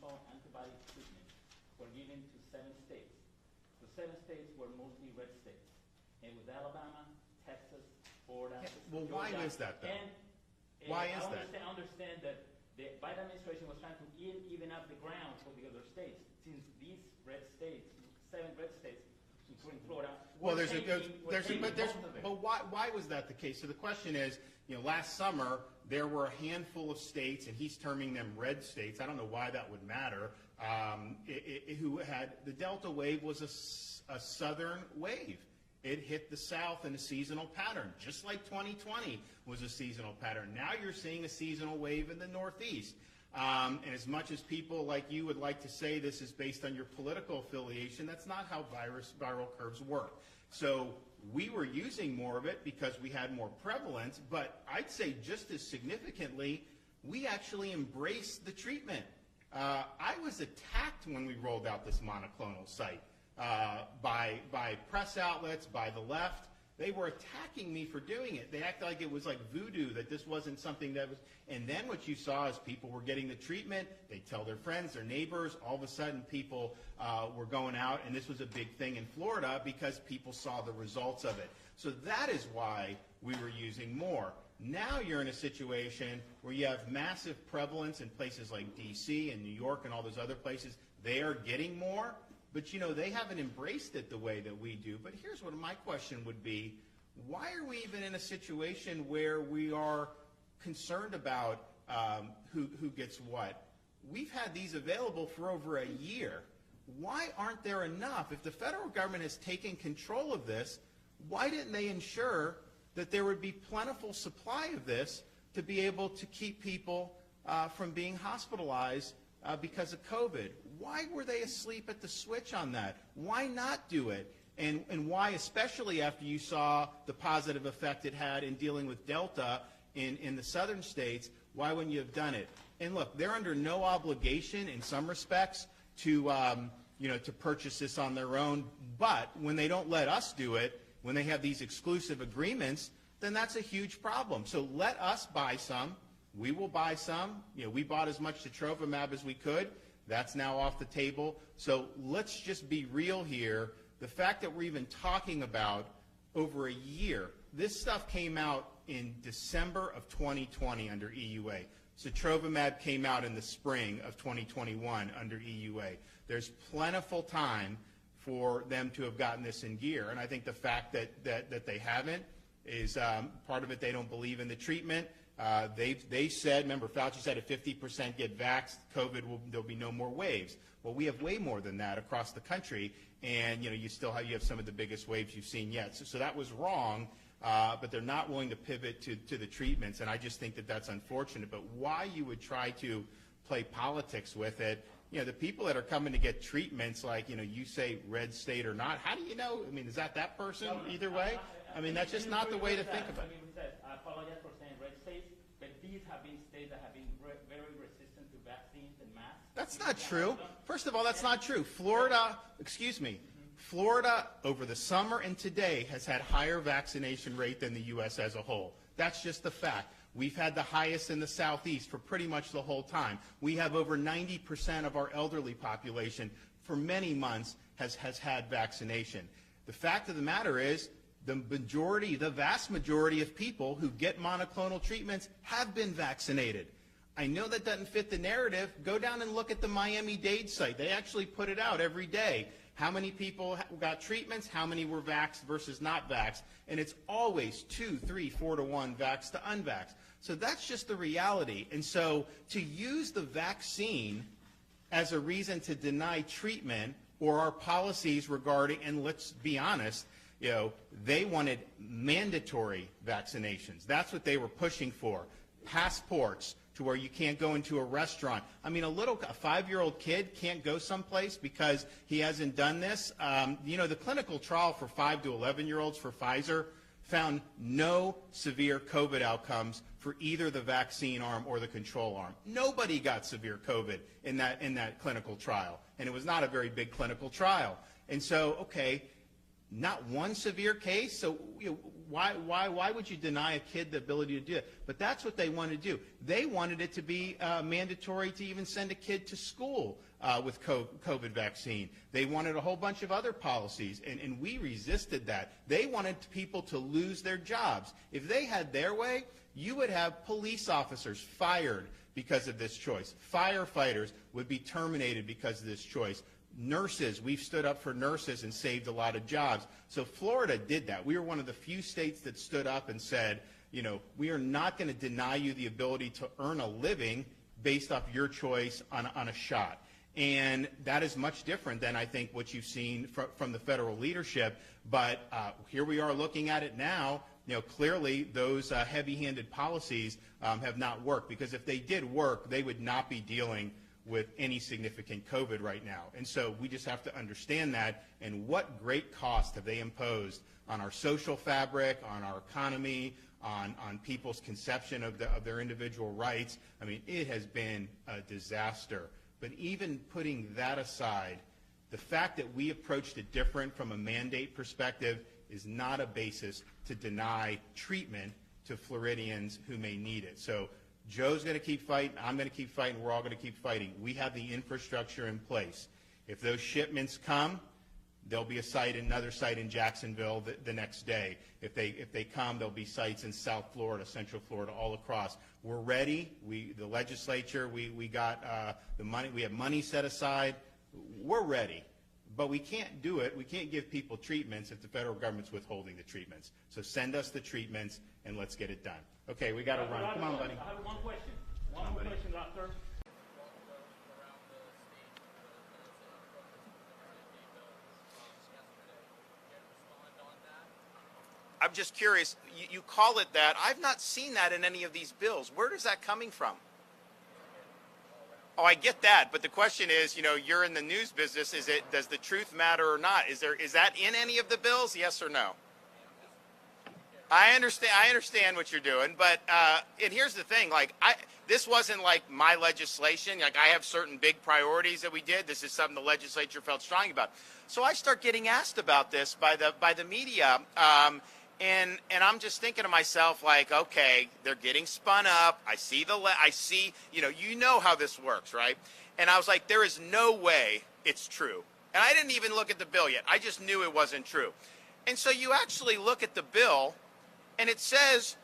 call antibody treatments were given to 7 states. The 7 states were mostly red states. And with Alabama, Texas, Florida, well, why Georgia, is that, though? And, Why is that? I understand that the Biden administration was trying to even up the ground for the other states, since these red states, 7 red states, including Florida. Well, but why was that the case? So the question is, last summer there were a handful of states, and he's terming them red states. I don't know why that would matter. Who had the Delta wave was a southern wave. It hit the South in a seasonal pattern, just like 2020 was a seasonal pattern. Now you're seeing a seasonal wave in the Northeast. And as much as people like you would like to say this is based on your political affiliation, that's not how viral curves work. So we were using more of it because we had more prevalence, but I'd say just as significantly, we actually embraced the treatment. I was attacked when we rolled out this monoclonal site by press outlets, by the left. They were attacking me for doing it. They acted like it was like voodoo, that this wasn't something that was. And then what you saw is people were getting the treatment. They tell their friends, their neighbors. All of a sudden, people were going out, and this was a big thing in Florida because people saw the results of it. So that is why we were using more. Now you're in a situation where you have massive prevalence in places like D.C. and New York and all those other places. They are getting more. But, they haven't embraced it the way that we do. But here's what my question would be. Why are we even in a situation where we are concerned about who gets what? We've had these available for over a year. Why aren't there enough? If the federal government has taken control of this, why didn't they ensure that there would be plentiful supply of this to be able to keep people from being hospitalized because of COVID? Why were they asleep at the switch on that? Why not do it? And why, especially after you saw the positive effect it had in dealing with Delta in the southern states, why wouldn't you have done it? And look, they're under no obligation in some respects to purchase this on their own. But when they don't let us do it, when they have these exclusive agreements, then that's a huge problem. So let us buy some. We will buy some. We bought as much Sotrovimab as we could. That's now off the table. So let's just be real here. The fact that we're even talking about over a year, this stuff came out in December of 2020 under EUA. Sotrovimab came out in the spring of 2021 under EUA. There's plentiful time for them to have gotten this in gear. And I think the fact that they haven't is part of it. They don't believe in the treatment. They said, remember, Fauci said if 50% get vaxxed, there'll be no more waves. Well, we have way more than that across the country, and you have some of the biggest waves you've seen yet. So that was wrong, but they're not willing to pivot to the treatments, and I just think that that's unfortunate. But why you would try to play politics with it? The people that are coming to get treatments, like you say red state or not, how do you know? I mean, is that person either way? I mean, that's just not the way to think about it. I apologize for saying red states, but these have been states that have been very resistant to vaccines and masks. That's not true. First of all, that's not true. Florida, Florida over the summer and today has had higher vaccination rate than the U.S. as a whole. That's just the fact. We've had the highest in the Southeast for pretty much the whole time. We have over 90% of our elderly population for many months has had vaccination. The fact of the matter is, the vast majority of people who get monoclonal treatments have been vaccinated. I know that doesn't fit the narrative. Go down and look at the Miami-Dade site. They actually put it out every day. How many people got treatments, how many were vaxxed versus not vaxxed, and it's always 2, 3, 4 to 1 vaxxed to unvaxxed. So that's just the reality. And so to use the vaccine as a reason to deny treatment or our policies regarding, and let's be honest, they wanted mandatory vaccinations. That's what they were pushing for. Passports to where you can't go into a restaurant. I mean, a 5-year-old kid can't go someplace because he hasn't done this. The clinical trial for 5 to 11-year-olds for Pfizer found no severe COVID outcomes for either the vaccine arm or the control arm. Nobody got severe COVID in that clinical trial, and it was not a very big clinical trial. And so, okay, not one severe case. So why would you deny a kid the ability to do it? But that's what they wanted to do. They wanted it to be mandatory to even send a kid to school with COVID vaccine. They wanted a whole bunch of other policies, and we resisted that. They wanted people to lose their jobs. If they had their way, you would have police officers fired because of this choice. Firefighters would be terminated because of this choice. Nurses, we've stood up for nurses and saved a lot of jobs. So Florida did that. We were one of the few states that stood up and said, you know, we are not going to deny you the ability to earn a living based off your choice on a shot. And that is much different than, I think, what you've seen from the federal leadership. But here we are looking at it now. You know, clearly those heavy-handed policies have not worked, because if they did work, they would not be dealing with any significant COVID right now. And so we just have to understand that, and what great cost have they imposed on our social fabric, on our economy, on people's conception of their individual rights. I mean, it has been a disaster. But even putting that aside, the fact that we approached it different from a mandate perspective is not a basis to deny treatment to Floridians who may need it. So Joe's going to keep fighting. I'm going to keep fighting. We're all going to keep fighting. We have the infrastructure in place. If those shipments come, there'll be another site in Jacksonville the next day. If they come, there'll be sites in South Florida, Central Florida, all across. We're ready. The legislature, we got the money. We have money set aside. We're ready. But we can't do it. We can't give people treatments if the federal government's withholding the treatments. So send us the treatments, and let's get it done. Okay, we got to run. Come on, buddy. I have one question. One more question, doctor. I'm just curious. You call it that. I've not seen that in any of these bills. Where is that coming from? Oh, I get that, but the question is, you know, you're in the news business. Does the truth matter or not? Is that in any of the bills? Yes or no? I understand what you're doing, but and here's the thing: like, this wasn't like my legislation. Like, I have certain big priorities that we did. This is something the legislature felt strong about. So I start getting asked about this by the media, and I'm just thinking to myself, like, okay, they're getting spun up. I see you know how this works, right? And I was like, there is no way it's true. And I didn't even look at the bill yet. I just knew it wasn't true. And so you actually look at the bill, and it says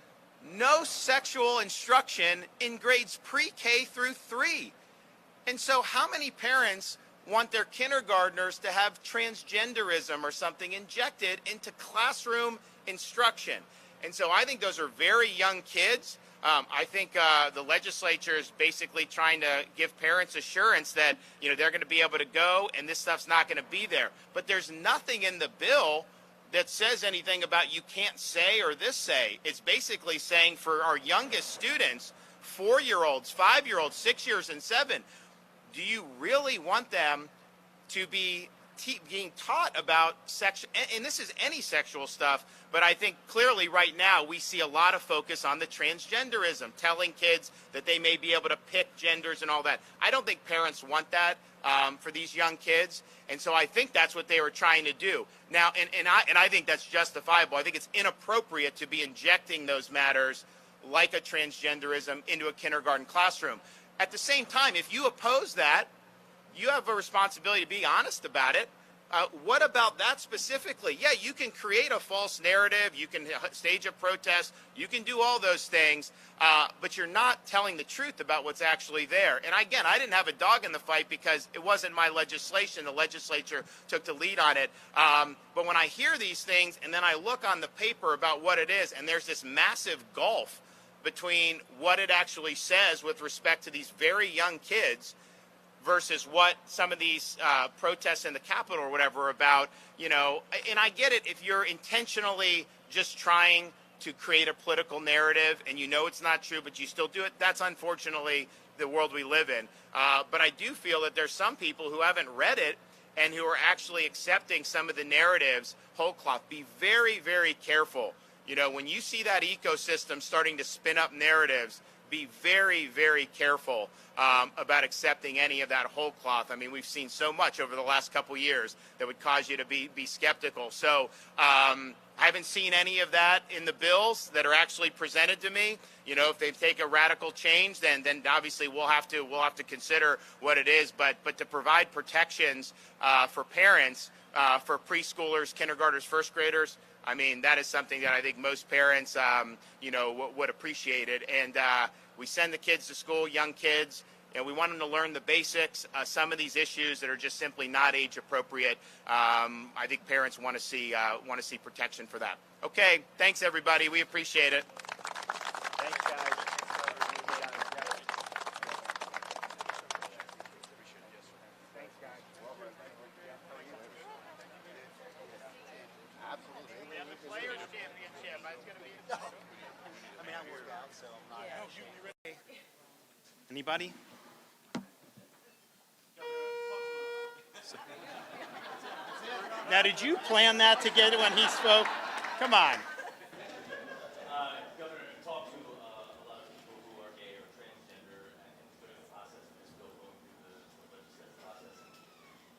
no sexual instruction in grades pre-K through 3. And so how many parents want their kindergartners to have transgenderism or something injected into classroom instruction? And so I think those are very young kids. I think the legislature is basically trying to give parents assurance that, you know, they're going to be able to go and this stuff's not going to be there. But there's nothing in the bill that says anything about you can't say or this say. It's basically saying for our youngest students, 4-year-olds, 5-year-olds, 6 years and 7, do you really want them to be being taught about sex? And this is any sexual stuff, but I think clearly right now we see a lot of focus on the transgenderism, telling kids that they may be able to pick genders and all that. I don't think parents want that for these young kids. And so I think that's what they were trying to do. Now, and I think that's justifiable. I think it's inappropriate to be injecting those matters like a transgenderism into a kindergarten classroom. At the same time, if you oppose that, you have a responsibility to be honest about it. What about that specifically? Yeah, you can create a false narrative. You can stage a protest. You can do all those things, but you're not telling the truth about what's actually there. And again, I didn't have a dog in the fight because it wasn't my legislation. The legislature took the lead on it. But when I hear these things and then I look on the paper about what it is, and there's this massive gulf between what it actually says with respect to these very young kids versus what some of these protests in the Capitol or whatever are about, you know. And I get it if you're intentionally just trying to create a political narrative and you know it's not true, but you still do it. That's unfortunately the world we live in. But I do feel that there's some people who haven't read it and who are actually accepting some of the narratives whole cloth. Be very, very careful. You know, when you see that ecosystem starting to spin up narratives, be very, very careful about accepting any of that whole cloth. I mean, we've seen so much over the last couple years that would cause you to be skeptical. So I haven't seen any of that in the bills that are actually presented to me. You know, if they take a radical change, then obviously we'll have to consider what it is. But to provide protections for parents, for preschoolers, kindergartners, first graders, I mean, that is something that I think most parents, you know, would appreciate it. And we send the kids to school, young kids, and we want them to learn the basics. Some of these issues that are just simply not age appropriate, I think parents want to see protection for that. Okay, thanks everybody. We appreciate it. Thanks, guys. Thanks, guys. Absolutely. We have the Players' Championship. It's going to be. I mean, I work out, so I'm not. Anybody? Now, did you plan that together when he spoke? Come on. Governor, talked to a lot of people who are gay or transgender and during the process of this bill going through the legislative process.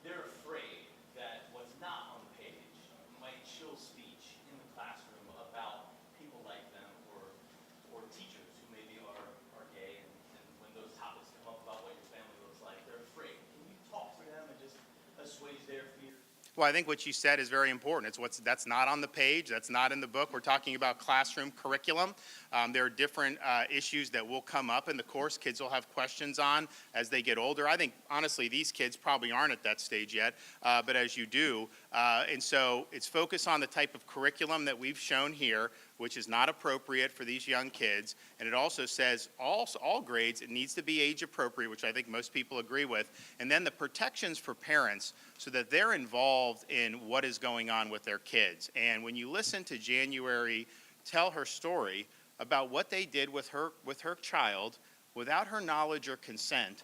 They're afraid that what's not on the page might chill speech in the classroom about people like them or teachers who maybe are gay, and when those topics come up about what your family looks like, they're afraid. Can you talk to them and just assuage their fears? Well, I think what you said is very important. That's not on the page. That's not in the book. We're talking about classroom curriculum. There are different issues that will come up in the course. Kids will have questions on as they get older. I think, honestly, these kids probably aren't at that stage yet, but as you do. And so it's focused on the type of curriculum that we've shown here, which is not appropriate for these young kids. And it also says all grades, it needs to be age appropriate, which I think most people agree with. And then the protections for parents so that they're involved in what is going on with their kids. And when you listen to January tell her story about what they did with her child without her knowledge or consent,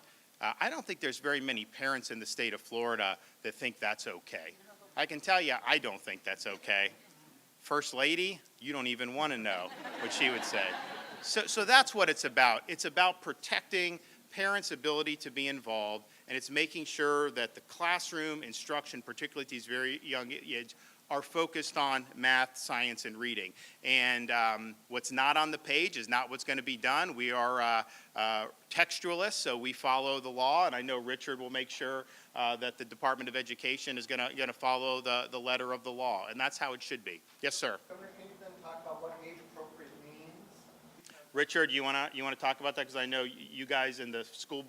I don't think there's very many parents in the state of Florida that think that's okay. I can tell you, I don't think that's okay. First Lady, you don't even want to know what she would say. So that's what it's about. It's about protecting parents' ability to be involved, and it's making sure that the classroom instruction, particularly at these very young age, are focused on math, science, and reading. And what's not on the page is not what's going to be done. We are textualists, so we follow the law, and I know Richard will make sure that the Department of Education is going to follow the letter of the law, and that's how it should be. Yes, sir. Governor, can you then talk about what age appropriate means? Richard, you want to talk about that, because I know you guys in the school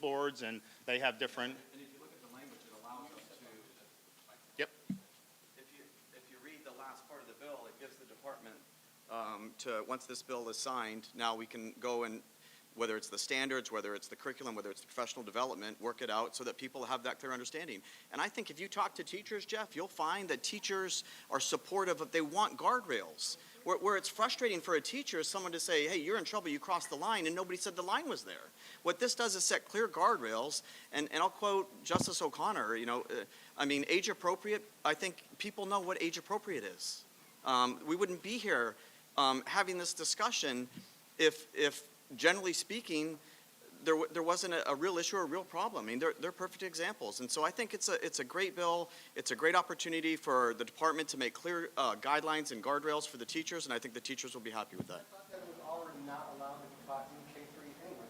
boards, and they have different. And if you look at the language, it allows us to. Yep. If you read the last part of the bill, it gives the department once this bill is signed, now we can go and, whether it's the standards, whether it's the curriculum, whether it's the professional development, work it out so that people have that clear understanding. And I think if you talk to teachers, Jeff, you'll find that teachers are supportive of, they want guardrails. Where it's frustrating for a teacher is someone to say, hey, you're in trouble, you crossed the line, and nobody said the line was there. What this does is set clear guardrails, and I'll quote Justice O'Connor, I mean, age appropriate, I think people know what age appropriate is. We wouldn't be here having this discussion if generally speaking, there wasn't a real issue or a real problem. I mean, they're perfect examples. And so I think it's a great bill. It's a great opportunity for the department to make clear guidelines and guardrails for the teachers, and I think the teachers will be happy with that. I thought that it was already not allowed to be taught in K-3 anyway.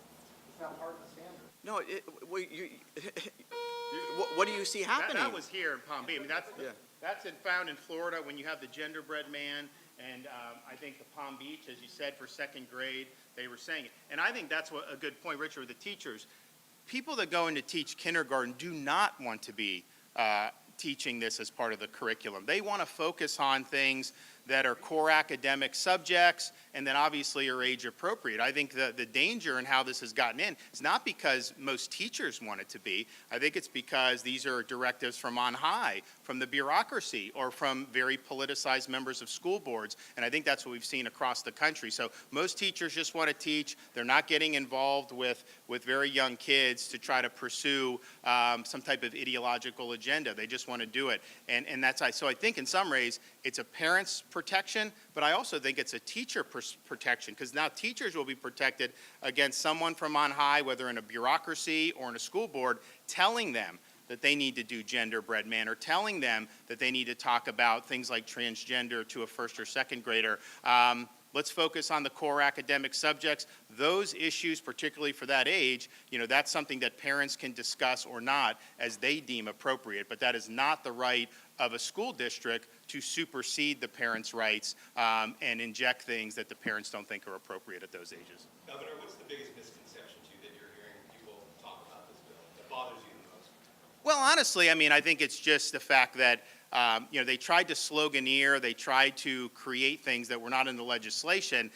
It's not part of the standard. No, what do you see happening? That was here in Palm Beach. I mean, that's found in Florida when you have the genderbread man, and I think the Palm Beach, as you said, for second grade, they were saying it. And I think that's a good point, Richard, with the teachers. People that go in to teach kindergarten do not want to be teaching this as part of the curriculum. They want to focus on things that are core academic subjects and then obviously are age appropriate. I think the danger in how this has gotten in is not because most teachers want it to be. I think it's because these are directives from on high, from the bureaucracy, or from very politicized members of school boards. And I think that's what we've seen across the country. So most teachers just want to teach. They're not getting involved with very young kids to try to pursue some type of ideological agenda. They just want to do it. And so I think in some ways it's a parent's protection, but I also think it's a teacher protection, because now teachers will be protected against someone from on high, whether in a bureaucracy or in a school board, telling them that they need to do genderbread manner, telling them that they need to talk about things like transgender to a first or second grader. Let's focus on the core academic subjects. Those issues, particularly for that age, that's something that parents can discuss or not as they deem appropriate, but that is not the right of a school district to supersede the parents' rights and inject things that the parents don't think are appropriate at those ages. Governor, what's the biggest misconception to you that you're hearing people talk about this bill that bothers you the most? Well, honestly, I think it's just the fact that they tried to sloganeer, they tried to create things that were not in the legislation,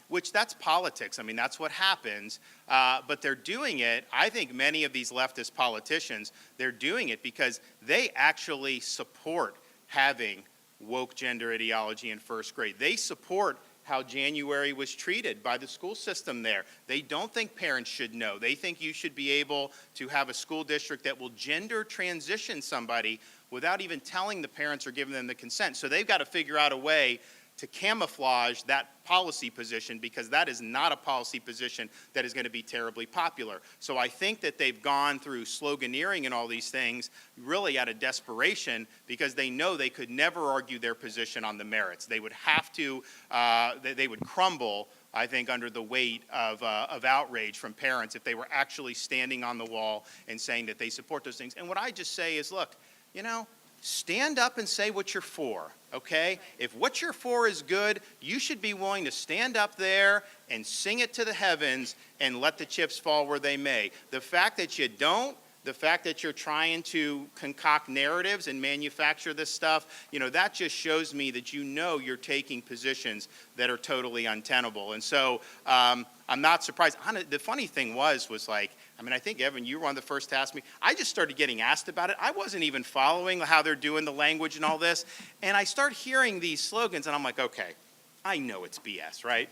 which that's politics. That's what happens. But they're doing it, I think many of these leftist politicians, they're doing it because they actually support having woke gender ideology in first grade. They support how January was treated by the school system there. They don't think parents should know. They think you should be able to have a school district that will gender transition somebody without even telling the parents or giving them the consent. So they've got to figure out a way to camouflage that policy position, because that is not a policy position that is going to be terribly popular. So I think that they've gone through sloganeering and all these things really out of desperation, because they know they could never argue their position on the merits. They would have to, they would crumble, I think, under the weight of outrage from parents if they were actually standing on the wall and saying that they support those things. And what I just say is, look, stand up and say what you're for, okay? If what you're for is good, you should be willing to stand up there and sing it to the heavens and let the chips fall where they may. The fact that you don't, the fact that you're trying to concoct narratives and manufacture this stuff, that just shows me that you're taking positions that are totally untenable. And so I'm not surprised. The funny thing was like, I think, Evan, you were one of the first to ask me. I just started getting asked about it. I wasn't even following how they're doing the language and all this. And I start hearing these slogans, and I'm like, okay, I know it's BS, right?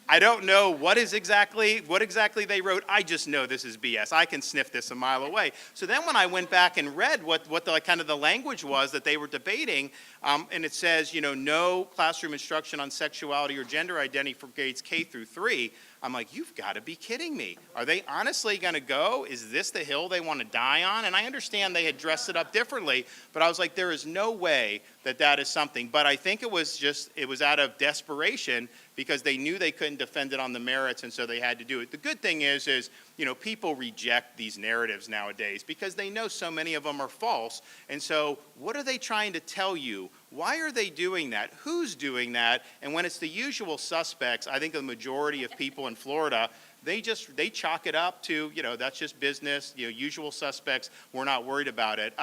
I don't know what exactly they wrote. I just know this is BS. I can sniff this a mile away. So then when I went back and read what the kind of the language was that they were debating, and it says, no classroom instruction on sexuality or gender identity for grades K through 3. I'm like, you've got to be kidding me. Are they honestly going to go? Is this the hill they want to die on? And I understand they had dressed it up differently, but I was like, there is no way that is something. But I think it was out of desperation, because they knew they couldn't defend it on the merits, and so they had to do it. The good thing is people reject these narratives nowadays because they know so many of them are false. And so what are they trying to tell you? Why are they doing that? Who's doing that? And when it's the usual suspects, I think the majority of people in Florida, they chalk it up to, that's just business, usual suspects, we're not worried about it.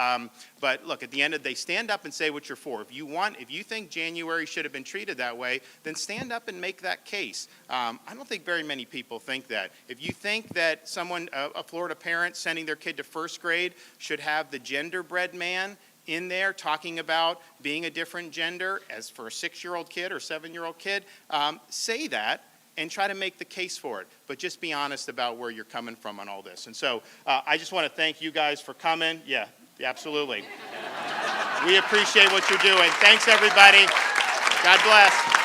But look, at the end of the day, stand up and say what you're for. If you think January should have been treated that way, then stand up and make that case. I don't think very many people think that. If you think that a Florida parent sending their kid to first grade should have the genderbread man in there talking about being a different gender as for a 6-year-old kid or 7-year-old kid, say that and try to make the case for it. But just be honest about where you're coming from on all this. And so I just want to thank you guys for coming. Yeah, absolutely. We appreciate what you're doing. Thanks, everybody. God bless.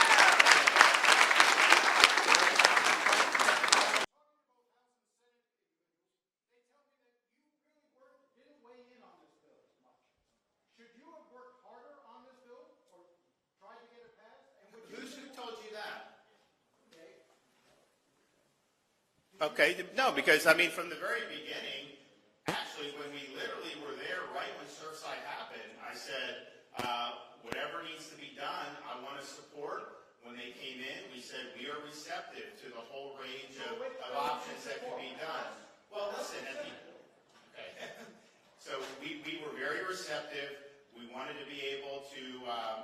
Okay, no, because from the very beginning, actually, when we literally were there right when Surfside happened, I said, whatever needs to be done, I want to support. When they came in, we said we are receptive to the whole range of options that can be done. Well, listen, okay. So we were very receptive. We wanted to be able to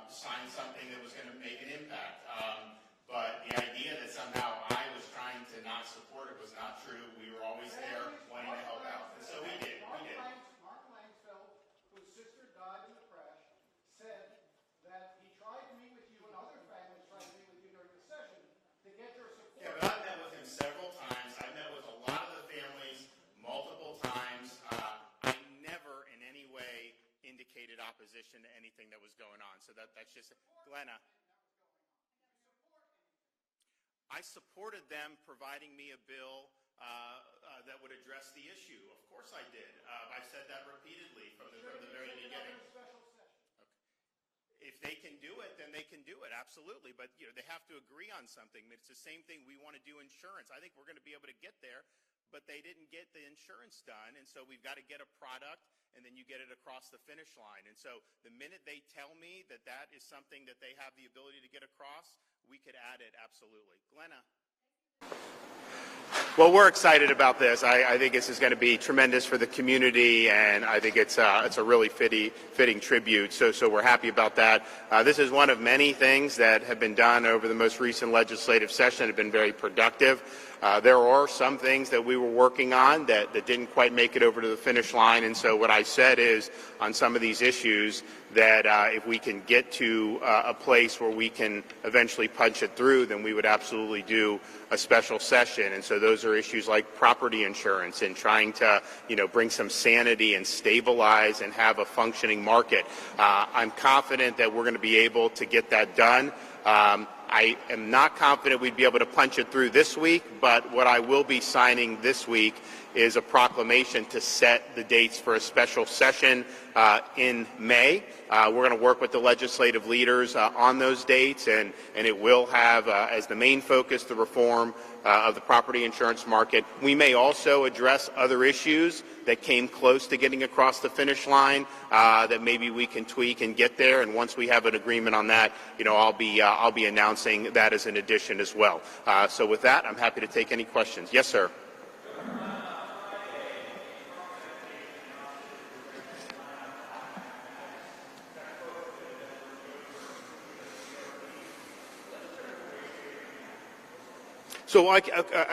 sign something that was going to make an impact. But the idea that somehow I was trying to not support it was not true. We were always there wanting to help out. And so we did. Mark Langsfeld, whose sister died in the crash, said that he tried to meet with you and other families tried to meet with you during the session to get your support. Yeah, but I've met with him several times. I've met with a lot of the families multiple times. I never in any way indicated opposition to anything that was going on. So that's just, Glenna. I supported them providing me a bill that would address the issue. Of course I did. I've said that repeatedly from the very beginning. If they can do it, then they can do it, absolutely. But they have to agree on something. It's the same thing we want to do insurance. I think we're going to be able to get there, but they didn't get the insurance done, and so we've got to get a product, and then you get it across the finish line. And so the minute they tell me that that is something that they have the ability to get across, we could add it, absolutely. Glenna. Well, we're excited about this. I think this is going to be tremendous for the community, and I think it's a really fitting tribute. So we're happy about that. This is one of many things that have been done over the most recent legislative session. Have been very productive. There are some things that we were working on that didn't quite make it over to the finish line, and so what I said is on some of these issues that if we can get to a place where we can eventually punch it through, then we would absolutely do a special session. And so those are issues like property insurance and trying to bring some sanity and stabilize and have a functioning market. I'm confident that we're going to be able to get that done. I am not confident we'd be able to punch it through this week, but what I will be signing this week is a proclamation to set the dates for a special session in May. We're going to work with the legislative leaders on those dates, and it will have as the main focus the reform of the property insurance market. We may also address other issues that came close to getting across the finish line that maybe we can tweak and get there. And once we have an agreement on that, I'll be announcing that as an addition as well. So with that, I'm happy to take any questions. Yes, sir. So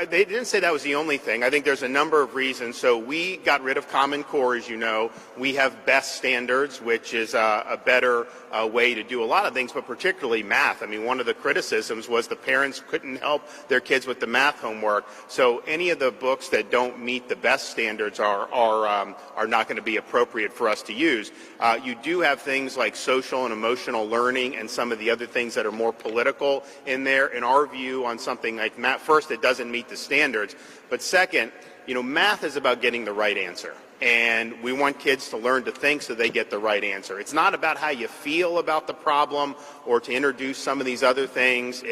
they didn't say that was the only thing. I think there's a number of reasons. So we got rid of Common Core, as you know. We have best standards, which is a better way to do a lot of things, but particularly math. I mean, one of the criticisms was the parents couldn't help their kids with the math homework. So any of the books that don't meet the best standards are not going to be appropriate for us to use. You do have things like social and emotional learning and some of the other things that are more political in there. In our view on something like math, first, it doesn't meet the standards, but second, math is about getting the right answer, and we want kids to learn to think so they get the right answer. It's not about how you feel about the problem or to introduce some of these other things.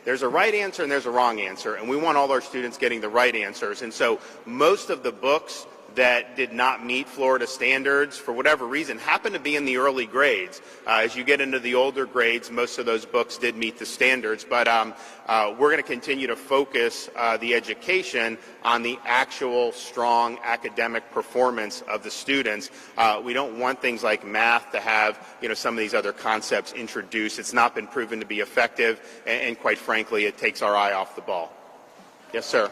There's a right answer and there's a wrong answer, and we want all our students getting the right answers. And so most of the books that did not meet Florida standards for whatever reason happen to be in the early grades. As you get into the older grades, most of those books did meet the standards, but we're going to continue to focus the education on the actual strong academic performance of the students. We don't want things like math to have some of these other concepts introduced. It's not been proven to be effective, and quite frankly, it takes our eye off the ball. Yes, sir.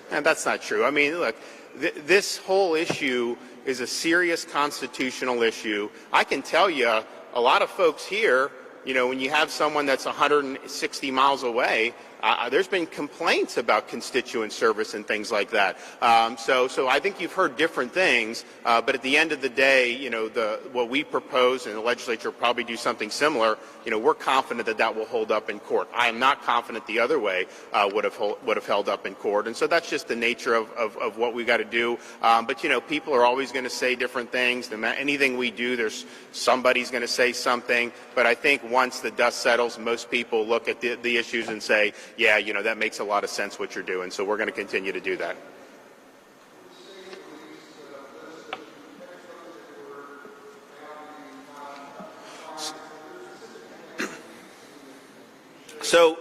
And that's not true. I mean, look, this whole issue is a serious constitutional issue. I can tell you, a lot of folks here, when you have someone that's 160 miles away, there's been complaints about constituent service and things like that. So I think you've heard different things, but at the end of the day, what we propose, and the legislature will probably do something similar, we're confident that will hold up in court. I am not confident the other way would have held up in court, and so that's just the nature of what we got to do. But people are always going to say different things. No matter anything we do, there's somebody's going to say something. But I think once the dust settles, most people look at the issues and say, yeah, that makes a lot of sense what you're doing, so we're going to continue to do that. So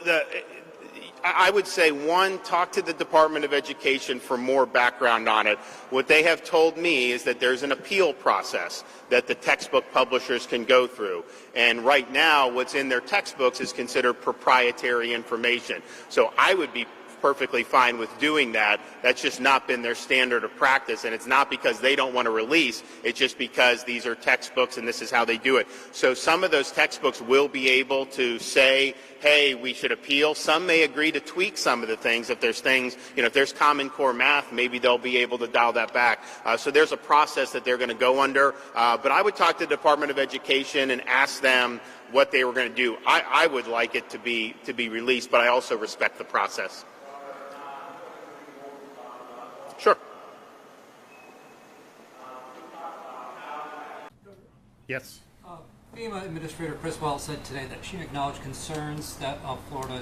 I would say, one, talk to the Department of Education for more background on it. What they have told me is that there's an appeal process that the textbook publishers can go through. And right now, what's in their textbooks is considered proprietary information. So I would be perfectly fine with doing that. That's just not been their standard of practice, and it's not because they don't want to release. It's just because these are textbooks and this is how they do it. So some of those textbooks will be able to say, hey, we should appeal. Some may agree to tweak some of the things. If there's things, if there's Common Core math, maybe they'll be able to dial that back. So there's a process that they're going to go under. But I would talk to the Department of Education and ask them what they were going to do. I would like it to be released, but I also respect the process. Sure. Yes. FEMA Administrator Criswell said today that she acknowledged concerns that Florida,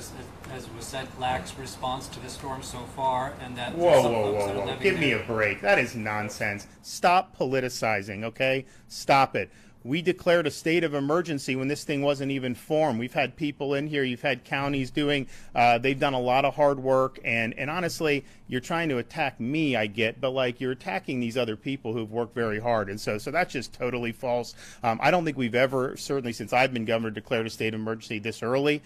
as was said, lacks response to the storm so far, and that Whoa. Give me a break. That is nonsense. Stop politicizing, okay? Stop it. We declared a state of emergency when this thing wasn't even formed. We've had people in here, you've had counties doing, they've done a lot of hard work, and honestly, you're trying to attack me, I get, but like you're attacking these other people who've worked very hard, and so that's just totally false. I don't think we've ever, certainly since I've been governor, declared a state of emergency this early.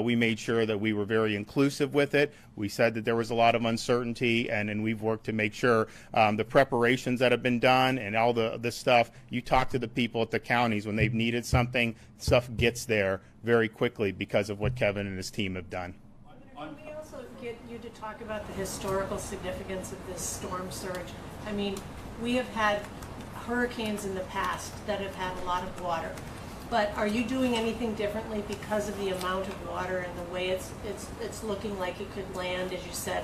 We made sure that we were very inclusive with it. We said that there was a lot of uncertainty, and we've worked to make sure the preparations that have been done and all the stuff, you talk to the people at the counties when they've needed something, stuff gets there very quickly because of what Kevin and his team have done. Can we also get you to talk about the historical significance of this storm surge? I mean, we have had hurricanes in the past that have had a lot of water, but are you doing anything differently because of the amount of water and the way it's looking like it could land, as you said,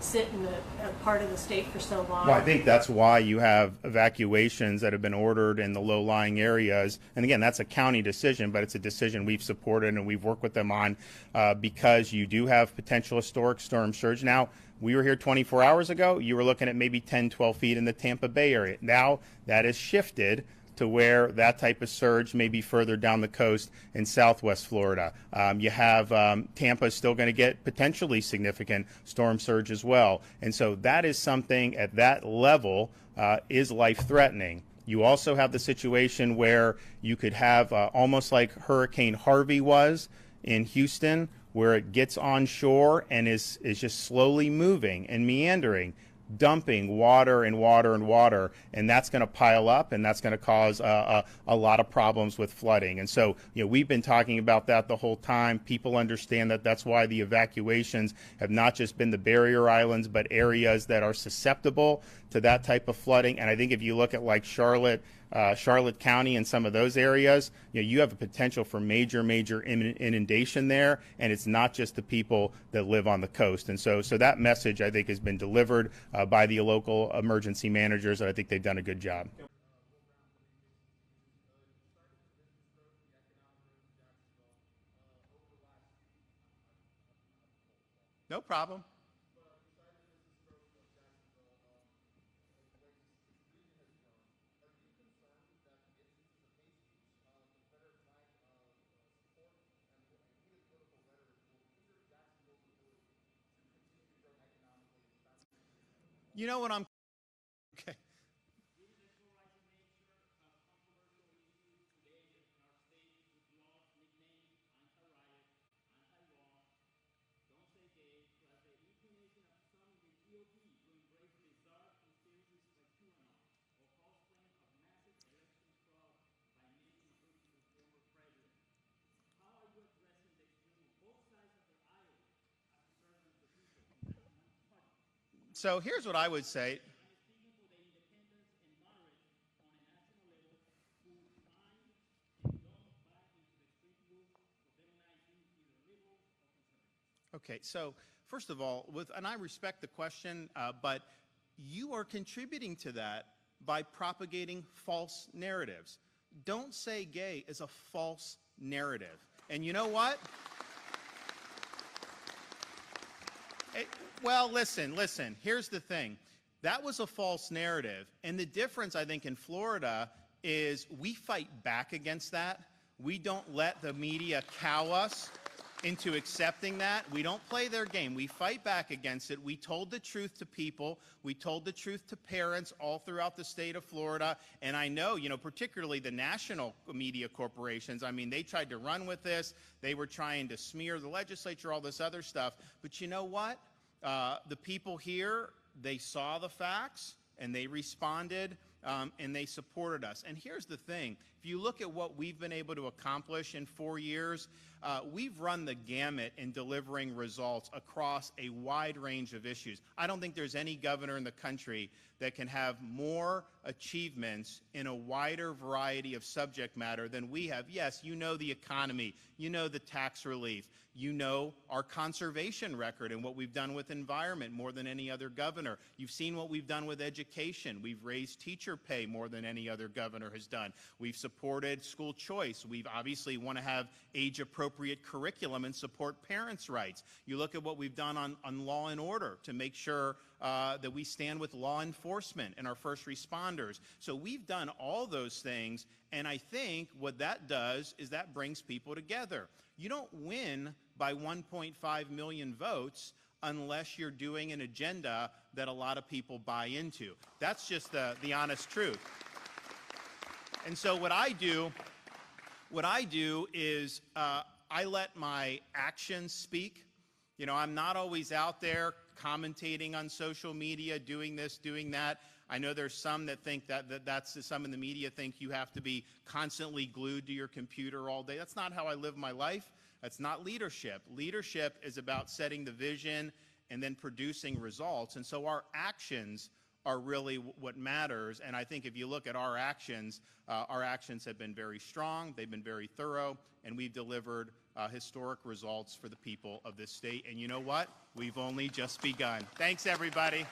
sit in a part of the state for so long? Well, I think that's why you have evacuations that have been ordered in the low-lying areas. And again, that's a county decision, but it's a decision we've supported and we've worked with them on because you do have potential historic storm surge. Now, we were here 24 hours ago. You were looking at maybe 10, 12 feet in the Tampa Bay area. Now, that has shifted to where that type of surge may be further down the coast in southwest Florida. You have Tampa still going to get potentially significant storm surge as well. And so that is something at that level is life-threatening. You also have the situation where you could have almost like Hurricane Harvey was in Houston, where it gets onshore and is just slowly moving and meandering, dumping water and water and water, and that's going to pile up, and that's going to cause a lot of problems with flooding. And so, we've been talking about that the whole time. People understand that. That's why the evacuations have not just been the barrier islands, but areas that are susceptible to that type of flooding. And I think if you look at like Charlotte County and some of those areas, you have a potential for major inundation there, and it's not just the people that live on the coast. And so that message, I think, has been delivered by the local emergency managers, and I think they've done a good job. No problem. You know what I'm... Okay. So here's what I would say. Okay, so first of all, and I respect the question, but you are contributing to that by propagating false narratives. Don't say gay is a false narrative. And you know what? Well, listen. Here's the thing. That was a false narrative. And the difference, I think, in Florida is we fight back against that. We don't let the media cow us into accepting that. We don't play their game. We fight back against it. We told the truth to people. We told the truth to parents all throughout the state of Florida. And I know, particularly the national media corporations, I mean, they tried to run with this. They were trying to smear the legislature, all this other stuff. But you know what? the people here, they saw the facts and they responded and they supported us. And here's the thing. If you look at what we've been able to accomplish in 4 years, we've run the gamut in delivering results across a wide range of issues. I don't think there's any governor in the country that can have more achievements in a wider variety of subject matter than we have. Yes, you know the economy, you know the tax relief, you know our conservation record and what we've done with environment more than any other governor. You've seen what we've done with education. We've raised teacher pay more than any other governor has done. We've supported school choice. We've obviously want to have age-appropriate curriculum and support parents' rights. You look at what we've done on law and order to make sure that we stand with law enforcement and our first responders. So we've done all those things, and I think what that does is that brings people together. You don't win by 1.5 million votes unless you're doing an agenda that a lot of people buy into. That's just the honest truth. And so what I do is I let my actions speak. You know, I'm not always out there commentating on social media, doing this, doing that. I know there's some that think that's some in the media think you have to be constantly glued to your computer all day. That's not how I live my life. That's not leadership. Leadership is about setting the vision and then producing results. And so our actions are really what matters. And I think if you look at our actions have been very strong, they've been very thorough, and we've delivered historic results for the people of this state. And you know what? We've only just begun. Thanks, everybody.